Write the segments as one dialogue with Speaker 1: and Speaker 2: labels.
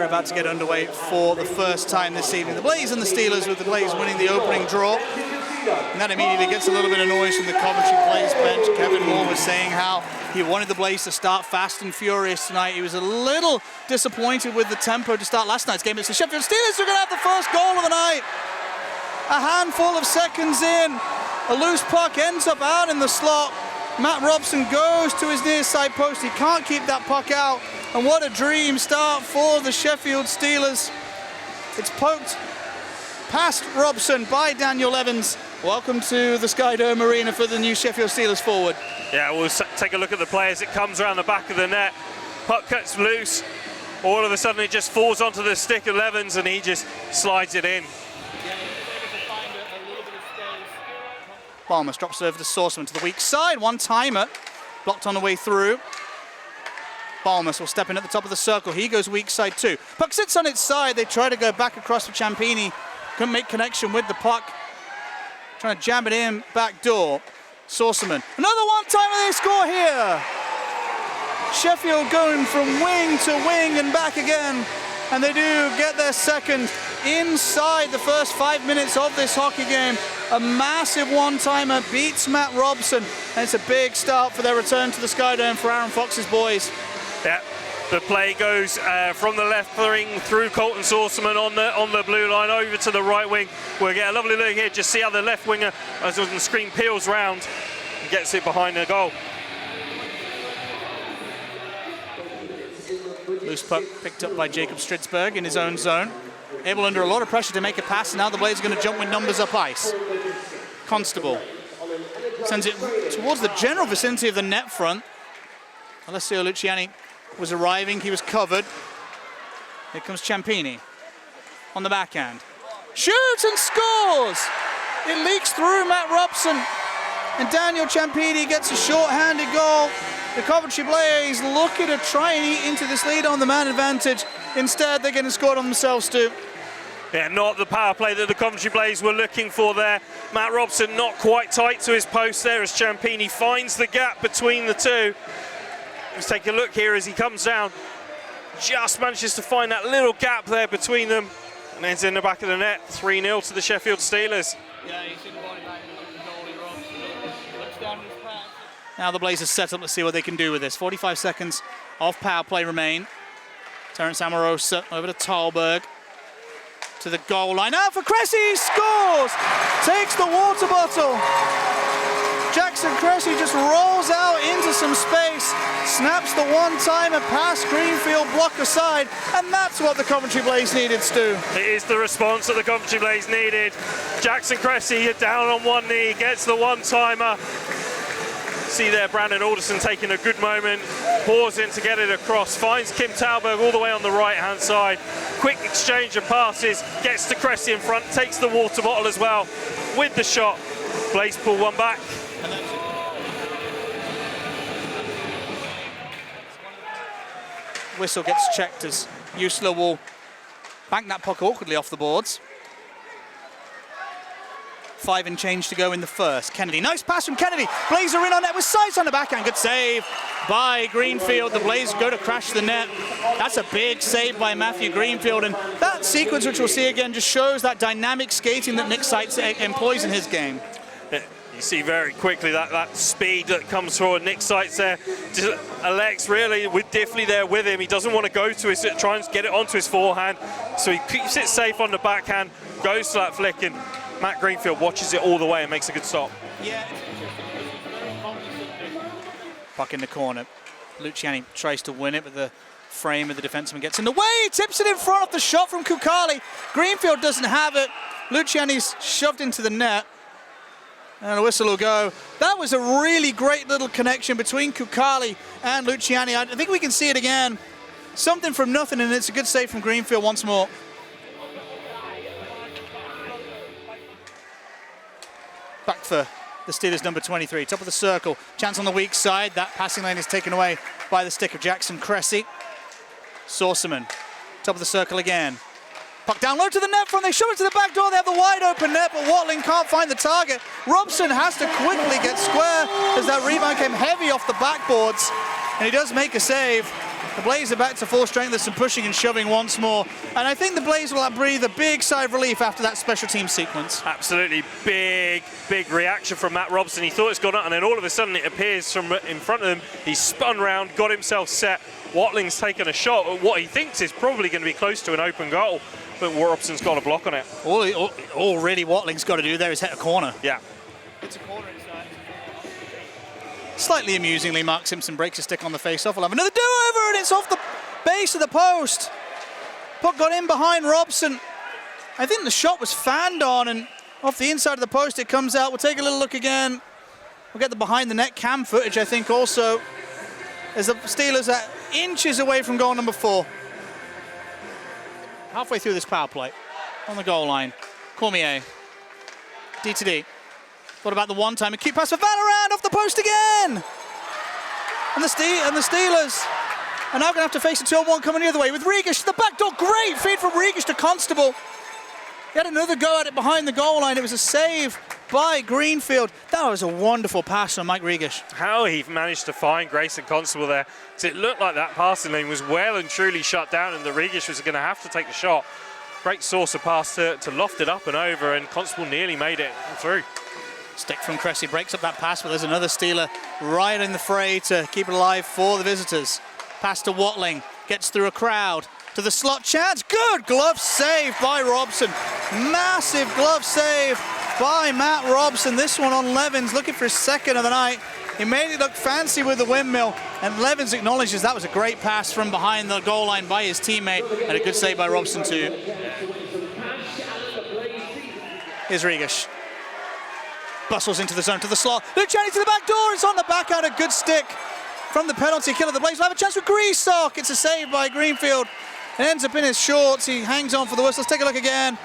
Speaker 1: We're about to get underway for the first time this evening. The Blaze and the Steelers, with the Blaze winning the opening draw. And that immediately gets a little bit of noise from the Coventry players bench. Kevin Moore was saying how he wanted the Blaze to start fast and furious tonight. He was a little disappointed with the tempo to start last night's game. It's the Sheffield Steelers who are going to have the first goal of the night. A handful of seconds in, a loose puck ends up out in the slot. Matt Robson goes to his near side post. He can't keep that puck out. And what a dream start for the Sheffield Steelers. It's poked past Robson by Daniel Evans. Welcome to the Skydome Arena for the new Sheffield Steelers forward.
Speaker 2: Yeah, we'll take a look at the play as it comes around the back of the net. Puck cuts loose. All of a sudden it just falls onto the stick of Evans and he just slides it in.
Speaker 1: Balmas drops it over to Sourceman to the weak side. One timer blocked on the way through. Balmas will step in at the top of the circle. He goes weak side too. Puck sits on its side. They try to go back across for Ciampini. Couldn't make connection with the puck. Trying to jam it in back door. Sourceman. Another one timer, they score here. Sheffield going from wing to wing and back again. And they do get their second inside the first 5 minutes of this hockey game. A massive one-timer beats Matt Robson. And it's a big start for their return to the Skydome for Aaron Fox's boys.
Speaker 2: Yeah, the play goes from the left wing through Colton Sourceman on the blue line over to the right wing. We'll get a lovely look here. Just see how the left winger, as on the screen, peels round and gets it behind the goal.
Speaker 1: Loose puck picked up by Jacob Stridsberg in his own zone. Able under a lot of pressure to make a pass, and now the Blades are going to jump with numbers up ice. Constable sends it towards the general vicinity of the net front. Alessio Luciani was arriving, he was covered. Here comes Ciampini on the backhand. Shoots and scores! It leaks through Matt Robson, and Daniel Ciampini gets a short-handed goal. The Coventry Blaze looking to try and eat into this lead on the man advantage. Instead, they're getting scored on themselves too.
Speaker 2: Yeah, not the power play that the Coventry Blaze were looking for there. Matt Robson not quite tight to his post there as Ciampini finds the gap between the two. Let's take a look here as he comes down. Just manages to find that little gap there between them. And ends in the back of the net. 3-0 to the Sheffield Steelers.
Speaker 1: Now the Blazers set up. Let's see what they can do with this. 45 seconds of power play remain. Terence Amorosa over to Thalberg. To the goal line. Out for Cressy, scores! Takes the water bottle. Jackson Cressy just rolls out into some space, snaps the one-timer past Greenfield, block aside, and that's what the Coventry Blaze needed, Stu.
Speaker 2: It is the response that the Coventry Blaze needed. Jackson Cressy down on one knee, gets the one-timer. See there Brandon Alderson taking a good moment, pausing to get it across, finds Kim Thalberg all the way on the right-hand side. Quick exchange of passes, gets to Cressy in front, takes the water bottle as well with the shot. Blaze pull one back.
Speaker 1: Whistle gets checked as Usler will bank that puck awkwardly off the boards. 5 and change to go in the first. Kennedy, nice pass from Kennedy. Blaze are in on net with sights on the backhand. Good save by Greenfield. The Blaze go to crash the net. That's a big save by Matthew Greenfield. And that sequence, which we'll see again, just shows that dynamic skating that Nick Seitz employs in his game.
Speaker 2: You see very quickly that speed that comes through. Nick Seitz there. Just Alex really with Diffley there with him. He doesn't want to go to his, try and get it onto his forehand. So he keeps it safe on the backhand, goes to that flick, and Matt Greenfield watches it all the way and makes a good stop.
Speaker 1: Yeah. Puck in the corner. Luciani tries to win it, but the frame of the defenseman gets in the way. Tips it in front of the shot from Kukali. Greenfield doesn't have it. Luciani's shoved into the net. And a whistle will go. That was a really great little connection between Kukali and Luciani. I think we can see it again. Something from nothing, and it's a good save from Greenfield once more. Back for the Steelers, number 23. Top of the circle. Chance on the weak side. That passing lane is taken away by the stick of Jackson Cressy. Sourceman. Top of the circle again. Puck down low to the net front. They shove it to the back door. They have the wide open net, but Watling can't find the target. Robson has to quickly get square as that rebound came heavy off the backboards. And he does make a save. The Blaze are back to full strength. There's some pushing and shoving once more. And I think the Blaze will breathe a big sigh of relief after that special team sequence.
Speaker 2: Absolutely big reaction from Matt Robson. He thought it's gone up, and then all of a sudden it appears from in front of him. He spun round, got himself set. Watling's taken a shot at what he thinks is probably going to be close to an open goal, but Robson's got a block on it.
Speaker 1: All really Watling's got to do there is hit a corner.
Speaker 2: Yeah.
Speaker 1: It's a corner inside. Slightly amusingly, Mark Simpson breaks a stick on the face-off. We'll have another do-over, and it's off the base of the post. Puck got in behind Robson. I think the shot was fanned on, and off the inside of the post it comes out. We'll take a little look again. We'll get the behind-the-net cam footage, I think, also, as the Steelers are inches away from goal number 4. Halfway through this power play, on the goal line. Cormier, D to D. What about the one-time acute pass for Valorant off the post again? And the Steelers are now going to have to face a 2-on-1 coming the other way with Regish to the back door. Great feed from Regish to Constable. He had another go at it behind the goal line. It was a save by Greenfield. That was a wonderful pass from Mike Regish.
Speaker 2: How he managed to find Grayson Constable there, because it looked like that passing lane was well and truly shut down, and the Regish was going to have to take the shot. Great source of pass to loft it up and over, and Constable nearly made it through.
Speaker 1: Stick from Cressy breaks up that pass, but there's another Steeler right in the fray to keep it alive for the visitors. Pass to Watling, gets through a crowd, to the slot chance. Good glove save by Robson. Massive glove save by Matt Robson. This one on Levins, looking for his second of the night. He made it look fancy with the windmill, and Levins acknowledges that was a great pass from behind the goal line by his teammate, and a good save by Robson too. Here's Regish. Bustles into the zone to the slot. Luciani to the back door. It's on the back out. A good stick from the penalty killer. The Blaze will have a chance with Greasock. It's a save by Greenfield. It ends up in his shorts. He hangs on for the whistle. Let's take a look again.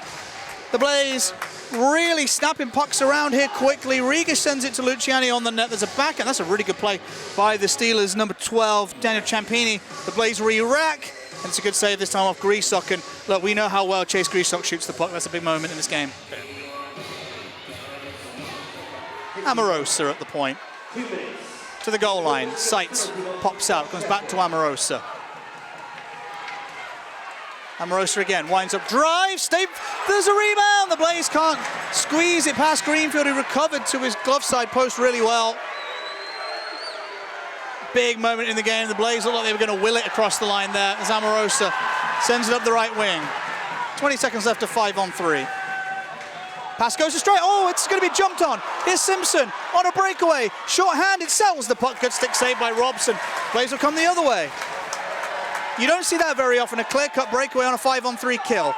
Speaker 1: The Blaze really snapping pucks around here quickly. Regish sends it to Luciani on the net. There's a backhand. That's a really good play by the Steelers. Number 12, Daniel Ciampini. The Blaze re-rack. And it's a good save this time off Greasock. And look, we know how well Chase Greasock shoots the puck. That's a big moment in this game. Amorosa at the point. To the goal line. Seitz pops out. Comes back to Amorosa. Amorosa again. Winds up. Drive. There's a rebound. The Blaze can't squeeze it past Greenfield, who recovered to his glove side post really well. Big moment in the game. The Blaze looked like they were going to will it across the line there as Amorosa sends it up the right wing. 20 seconds left to 5-on-3. Pass goes to straight. Oh, it's going to be jumped on. Here's Simpson on a breakaway. Short-handed, settles the puck. Good stick saved by Robson. Blaze will come the other way. You don't see that very often, a clear-cut breakaway on a 5-on-3 kill.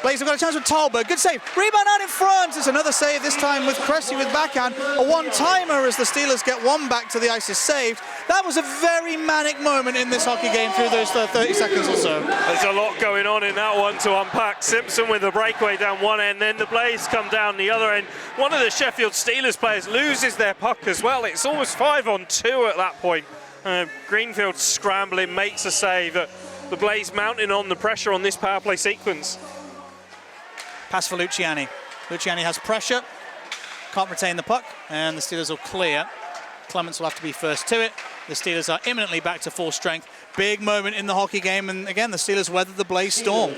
Speaker 1: Blaze have got a chance with Talbot. Good save. Rebound out in front. It's another save, this time with Cressy with backhand. A one-timer as the Steelers get one back to the ice is saved. That was a very manic moment in this hockey game through those 30 seconds or so.
Speaker 2: There's a lot going on in that one to unpack. Simpson with the breakaway down one end, then the Blaze come down the other end. One of the Sheffield Steelers players loses their puck as well. It's almost 5-on-2 at that point. Greenfield scrambling, makes a save. The Blaze mounting on the pressure on this power play sequence.
Speaker 1: Pass for Luciani. Luciani has pressure, can't retain the puck, and the Steelers will clear. Clements will have to be first to it. The Steelers are imminently back to full strength. Big moment in the hockey game, and again, the Steelers weathered the Blaze storm.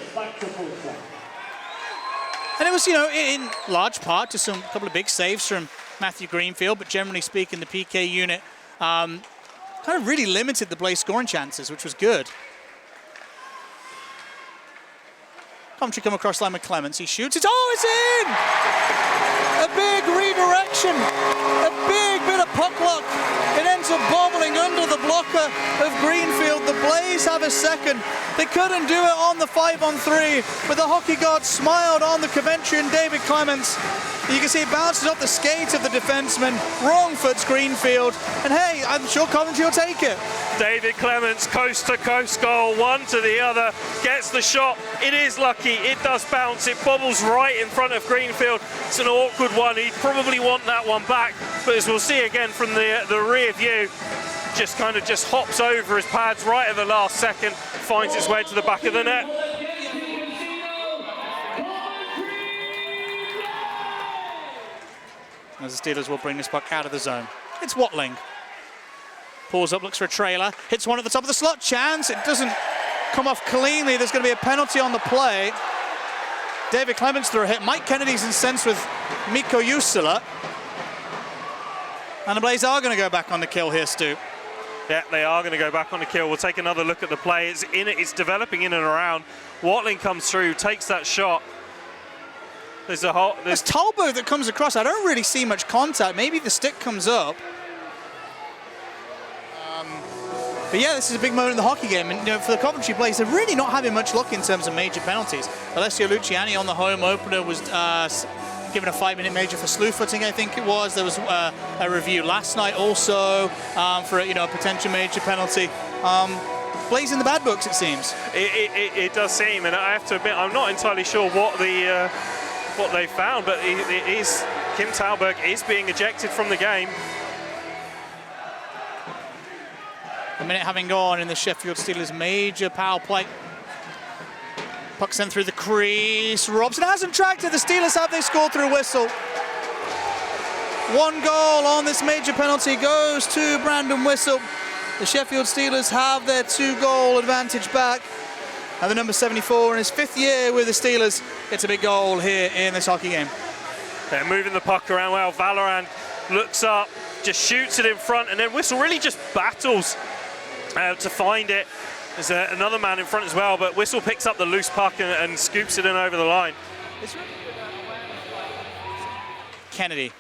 Speaker 1: And it was, you know, in large part to some couple of big saves from Matthew Greenfield, but generally speaking, the PK unit kind of really limited the Blaze scoring chances, which was good. Coventry come across line with Clements. He shoots it. Oh, it's in! A big redirection. A big bit of puck luck. It ends up bobbling under the blocker of Greenfield. The Blaze have a second. They couldn't do it on the 5-on-3, but the hockey gods smiled on the Coventry and David Clements. You can see it bounces off the skates of the defenseman. Wrong foot's Greenfield. And hey, I'm sure Coventry will take it.
Speaker 2: David Clements, coast-to-coast goal, one to the other, gets the shot. It is lucky, it does bounce, it bobbles right in front of Greenfield. It's an awkward one, he'd probably want that one back, but as we'll see again from the rear view, just hops over his pads right at the last second, finds its way to the back of the net.
Speaker 1: As the Steelers will bring this puck out of the zone. It's Watling. Pulls up, looks for a trailer, hits one at the top of the slot, chance. It doesn't come off cleanly. There's going to be a penalty on the play. David Clements threw a hit. Mike Kennedy's incensed with Mikko Jussila. And the Blaze are going to go back on the kill here, Stu.
Speaker 2: Yeah, they are going to go back on the kill. We'll take another look at the play. It's developing in and around. Watling comes through, takes that shot. There's
Speaker 1: Talbot that comes across. I don't really see much contact. Maybe the stick comes up. But yeah, this is a big moment in the hockey game. And for the Coventry Blaze, they're really not having much luck in terms of major penalties. Alessio Luciani on the home opener was given a 5-minute major for slew footing, I think it was. There was a review last night also for a potential major penalty. Blaze in the bad books, it seems.
Speaker 2: It does seem, and I have to admit, I'm not entirely sure what they found, but Kim Talberg is being ejected from the game.
Speaker 1: A minute having gone in the Sheffield Steelers' major power play. Puck sent through the crease. Robson hasn't tracked it. The Steelers have. They scored through a whistle. 1 goal on this major penalty goes to Brandon Whistle. The Sheffield Steelers have their 2-goal advantage back. And the number 74 in his 5th year with the Steelers gets a big goal here in this hockey game.
Speaker 2: They're moving the puck around well. Valorant looks up, just shoots it in front, and then Whistle really just battles to find it. There's another man in front as well, but Whistle picks up the loose puck and scoops it in over the line.
Speaker 1: Kennedy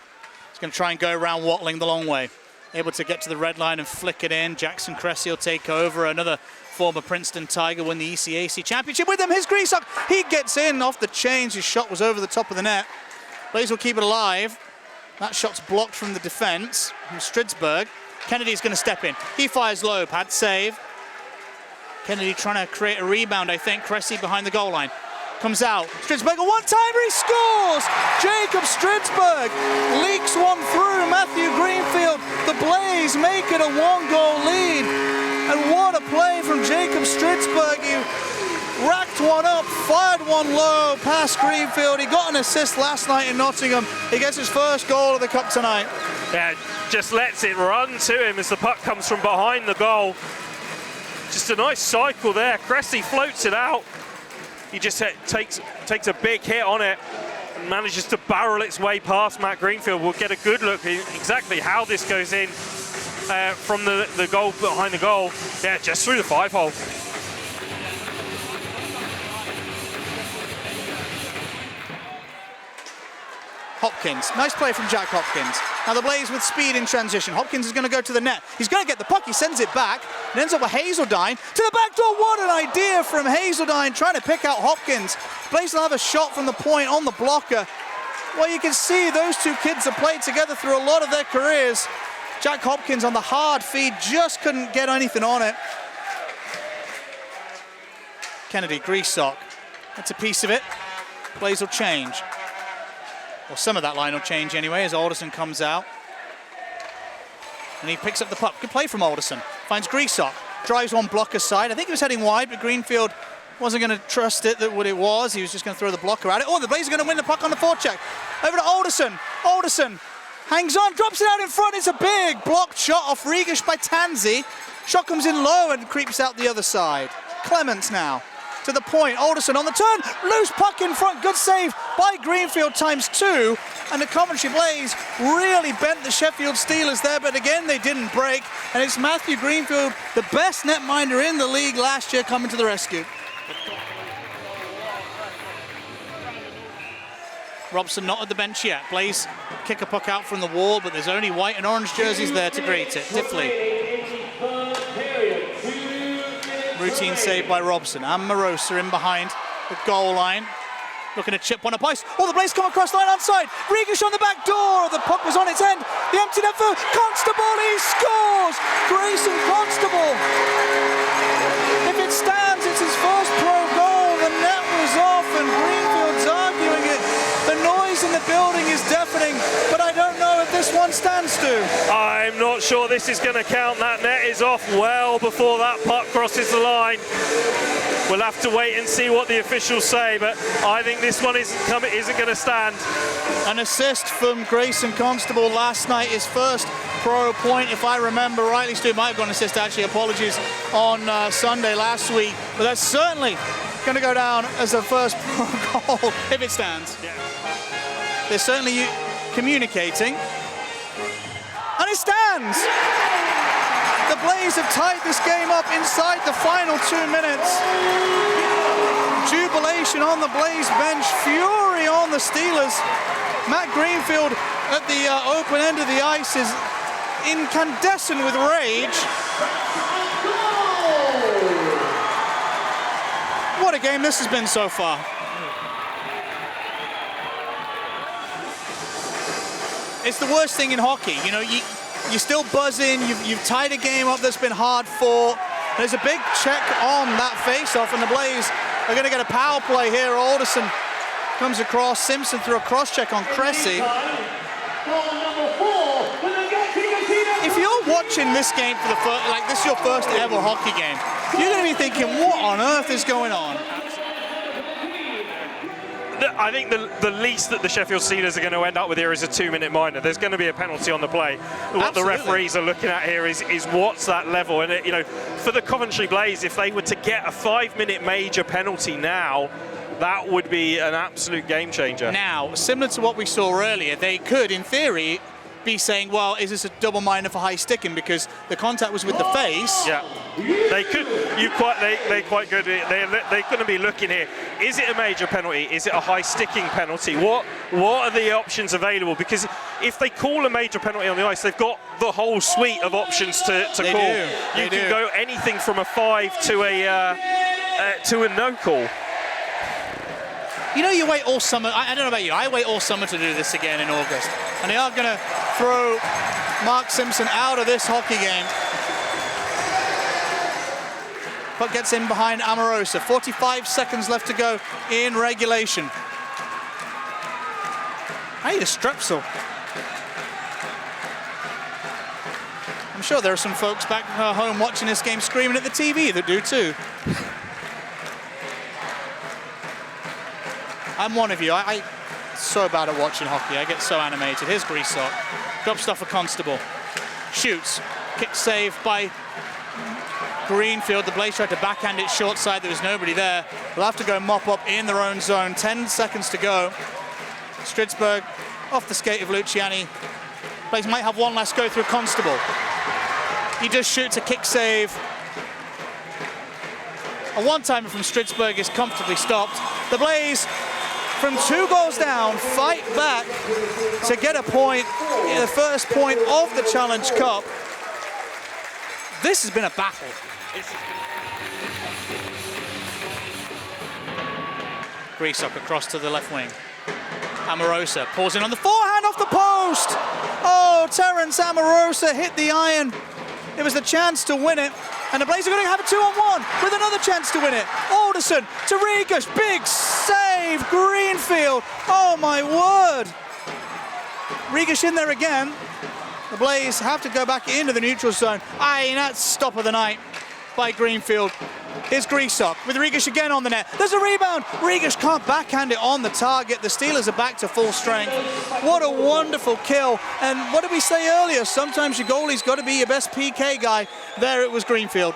Speaker 1: is going to try and go around Watling the long way. Able to get to the red line and flick it in. Jackson Cressy will take over. Another former Princeton Tiger win the ECAC championship with him. His Greasock, he gets in off the chains. His shot was over the top of the net. Blaze will keep it alive. That shot's blocked from the defense from Stridsberg. Kennedy's going to step in. He fires low, pad save. Kennedy trying to create a rebound, I think. Cressy behind the goal line. Comes out. Stridsberg, a one-timer, he scores! Jacob Stridsberg leaks one through. Matthew Greenfield. The Blaze make it a 1-goal lead. And what a play from Jacob Stridsberg. He racked one up, fired one low past Greenfield. He got an assist last night in Nottingham. He gets his first goal of the cup tonight.
Speaker 2: Yeah, just lets it run to him as the puck comes from behind the goal. Just a nice cycle there. Cressy floats it out. He just takes a big hit on it and manages to barrel its way past Matt Greenfield. We'll get a good look at exactly how this goes in from the goal behind the goal. Yeah, just through the 5-hole.
Speaker 1: Hopkins, nice play from Jack Hopkins. Now the Blaze with speed in transition. Hopkins is going to go to the net. He's going to get the puck, he sends it back. It ends up with Hazeldine to the back door. What an idea from Hazeldine, trying to pick out Hopkins. Blaze will have a shot from the point on the blocker. Well, you can see those two kids have played together through a lot of their careers. Jack Hopkins on the hard feed, just couldn't get anything on it. Kennedy, Greasock, that's a piece of it. Blaze will change. Well, some of that line will change anyway as Alderson comes out. And he picks up the puck. Good play from Alderson. Finds Greasock. Drives one blocker side. I think he was heading wide, but Greenfield wasn't going to trust it that what it was. He was just going to throw the blocker at it. Oh, the Blaze are going to win the puck on the forecheck. Over to Alderson. Alderson hangs on, drops it out in front. It's a big blocked shot off Regish by Tansey. Shot comes in low and creeps out the other side. Clements now. To the point, Alderson on the turn, loose puck in front, good save by Greenfield ×2, and the Coventry Blaze really bent the Sheffield Steelers there, but again they didn't break, and it's Matthew Greenfield, the best netminder in the league last year, coming to the rescue. Robson not at the bench yet. Blaze kick a puck out from the wall, but there's only white and orange jerseys there to greet it. Diffley. Routine save by Robson. And Morosa in behind the goal line. Looking to chip one up ice. Oh, the Blaze come across line onside. Regish on the back door. The puck was on its end. The empty net for Constable. He scores! Grayson Constable. If it stands, it's his first pro goal. The net was off and Greenfield's arguing it. The noise in the building is deafening, but I don't know if this one stands to.
Speaker 2: I'm not sure this is going to count. That net is off well before that puck crosses the line. We'll have to wait and see what the officials say, but I think this one isn't going to stand.
Speaker 1: An assist from Grayson Constable last night, his first pro point, if I remember rightly. Stu might have gone assist, actually, apologies, on Sunday last week. But that's certainly going to go down as the first pro goal, if it stands.
Speaker 2: Yeah.
Speaker 1: They're certainly communicating. And it stands! The Blaze have tied this game up inside the final 2 minutes. Jubilation on the Blaze bench, fury on the Steelers. Matt Greenfield at the open end of the ice is incandescent with rage. What a game this has been so far. It's the worst thing in hockey. You know, you're still buzzing, you've tied a game up that's been hard fought. There's a big check on that face-off, and the Blaze are going to get a power play here. Alderson comes across, Simpson through a cross-check on Cressy. If you're watching this game for the first, like this is your first ever hockey game, you're going to be thinking, what on earth is going on?
Speaker 2: I think the least that the Sheffield Steelers are going to end up with here is a 2-minute minor. There's going to be a penalty on the play. What the referees are looking at here is what's that level. And, you know, for the Coventry Blaze, if they were to get a 5-minute major penalty now, that would be an absolute game changer.
Speaker 1: Now, similar to what we saw earlier, they could, in theory, be saying, well, is this a double minor for high sticking because the contact was with the face?
Speaker 2: Yeah, they could. They're quite good. They're going to be looking here. Is it a major penalty? Is it a high sticking penalty? What are the options available? Because if they call a major penalty on the ice, they've got the whole suite of options to call. You can go anything from a 5 to a no call.
Speaker 1: You know, you wait all summer. I don't know about you. I wait all summer to do this again in August. And they are going to throw Mark Simpson out of this hockey game. Puck gets in behind Amorosa. 45 seconds left to go in regulation. I need a Strepsil. I'm sure there are some folks back home watching this game screaming at the TV that do too. I'm one of you. I'm so bad at watching hockey. I get so animated. Here's Greasock. Drops stuff for Constable. Shoots. Kick save by Greenfield. The Blaze tried to backhand it short side. There was nobody there. They'll have to go mop up in their own zone. 10 seconds to go. Stridsberg off the skate of Luciani. Blaze might have one last go through Constable. He just shoots a kick save. A one-timer from Stridsberg is comfortably stopped. The Blaze, from 2 goals down, fight back to get a point, the first point of the Challenge Cup. This has been a battle. Greasock across to the left wing. Amorosa pulls in on the forehand off the post. Oh, Terence Amorosa hit the iron. It was the chance to win it. And the Blaze are going to have a 2-on-1 with another chance to win it. Alderson to Regas, big save, Greenfield. Oh my word. Regas in there again. The Blaze have to go back into the neutral zone. Aye, that's stop of the night by Greenfield. Here's Greasock with Regas again on the net. There's a rebound. Regas can't backhand it on the target. The Steelers are back to full strength. What a wonderful kill. And what did we say earlier? Sometimes your goalie's got to be your best PK guy. There it was Greenfield.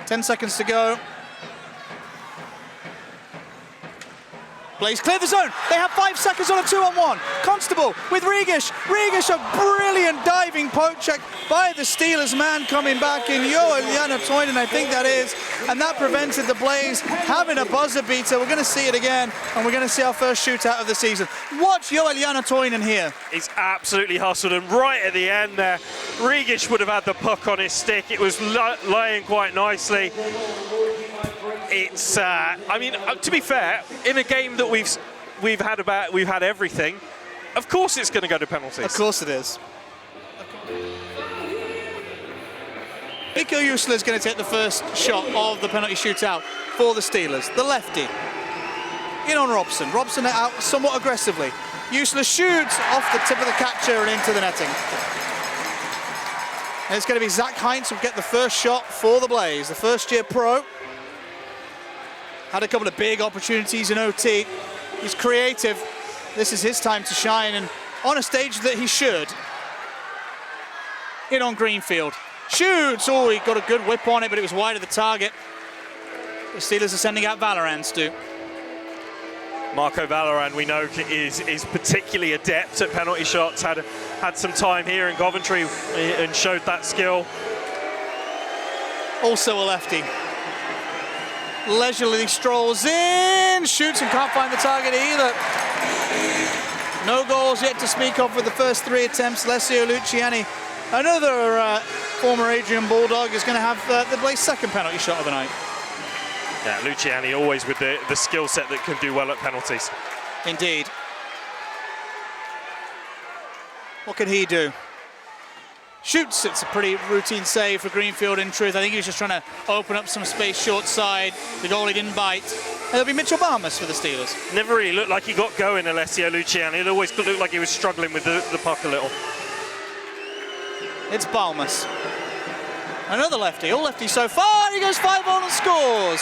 Speaker 1: 10 seconds to go. Blaze clear the zone. They have 5 seconds on a 2-on-1. Constable with Regas. Regas, a brilliant diving poke check by the Steelers man coming back in. Joel Janatoinen, I think that is. And that prevented the Blaze having a buzzer beater. We're going to see it again, and we're going to see our first shootout of the season. Watch Joel Janatoinen here.
Speaker 2: He's absolutely hustled, and right at the end there, Regas would have had the puck on his stick. It was lying quite nicely. It's, I mean, to be fair, in a game that we've had everything, of course it's going to go to penalties.
Speaker 1: Of course it is. Mikko Jusla is going to take the first shot of the penalty shootout for the Steelers. The lefty. In on Robson. Robson out somewhat aggressively. Jusla shoots off the tip of the catcher and into the netting. And it's going to be Zach Heinz who will get the first shot for the Blaze. The first-year pro. Had a couple of big opportunities in OT. He's creative. This is his time to shine, and on a stage that he should. In on Greenfield. Shoots! Oh, he got a good whip on it, but it was wide of the target. The Steelers are sending out Valorant, Stu.
Speaker 2: Marco Valorant, we know, is particularly adept at penalty shots. Had some time here in Coventry and showed that skill.
Speaker 1: Also a lefty. Leisurely strolls in, shoots and can't find the target either. No goals yet to speak of with the first 3 attempts. Alessio Luciani, another former Adrian Bulldog, is going to have the Blaze second penalty shot of the night.
Speaker 2: Yeah, Luciani always with the skill set that can do well at penalties.
Speaker 1: Indeed. What can he do? Shoots. It's a pretty routine save for Greenfield, in truth. I think he was just trying to open up some space short side. The goalie didn't bite. And it'll be Mitchell Balmus for the Steelers.
Speaker 2: Never really looked like he got going, Alessio Luciani. It always looked like he was struggling with the puck a little.
Speaker 1: It's Balmus. Another lefty. All lefty so far. He goes 5-0 and scores.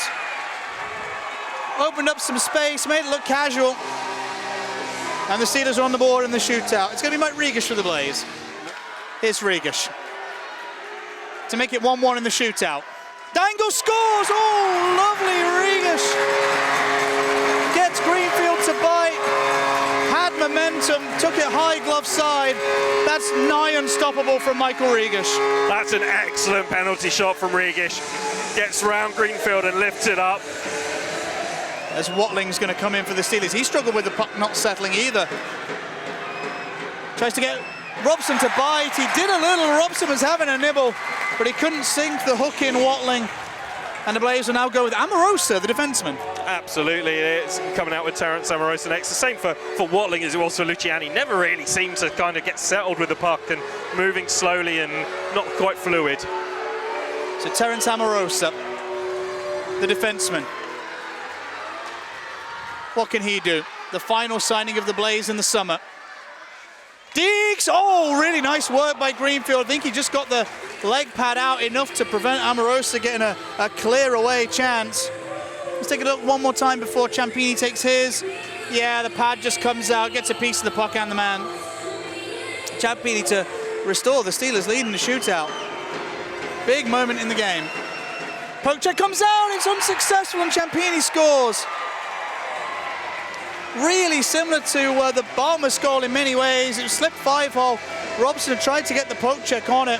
Speaker 1: Opened up some space, made it look casual. And the Steelers are on the board in the shootout. It's going to be Mike Regish for the Blaze. Here's Regish to make it 1-1 in the shootout. Dangle scores! Oh, lovely Regish. Gets Greenfield to bite. Had momentum, took it high glove side. That's nigh unstoppable from Michael Regish.
Speaker 2: That's an excellent penalty shot from Regish. Gets round Greenfield and lifts it up.
Speaker 1: As Watling's going to come in for the Steelers. He struggled with the puck not settling either. Tries to get Robson to bite. He did a little. Robson was having a nibble, but he couldn't sink the hook in Watling. And the Blaze will now go with Amorosa, the defenseman.
Speaker 2: Absolutely, it's coming out with Terence Amorosa next. The same for Watling as well as for Luciani. Never really seemed to kind of get settled with the puck and moving slowly and not quite fluid.
Speaker 1: So Terence Amorosa, the defenseman. What can he do? The final signing of the Blaze in the summer. Deeks! Oh, really nice work by Greenfield. I think he just got the leg pad out enough to prevent Amorosa getting a clear away chance. Let's take a look one more time before Ciampini takes his. Yeah, the pad just comes out, gets a piece of the puck and the man. Ciampini to restore the Steelers lead in the shootout. Big moment in the game. Poke check comes out, it's unsuccessful and Ciampini scores. Really similar to the Balmus goal in many ways. It was slipped 5-hole. Robson had tried to get the poke check on it.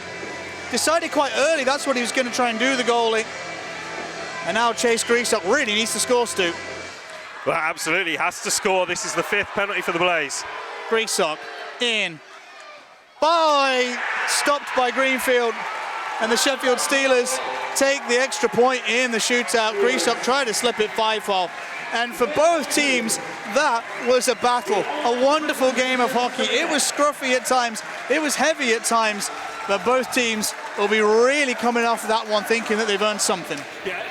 Speaker 1: Decided quite early that's what he was going to try and do, the goalie. And now Chase Greasock really needs to score, Stu.
Speaker 2: Well, absolutely, he has to score. This is the 5th penalty for the Blaze.
Speaker 1: Greasock in. Stopped by Greenfield. And the Sheffield Steelers take the extra point in the shootout. Greasock tried to slip it 5-hole. And for both teams, that was a battle. A wonderful game of hockey. It was scruffy at times. It was heavy at times. But both teams will be really coming off of that one thinking that they've earned something.
Speaker 2: Yeah,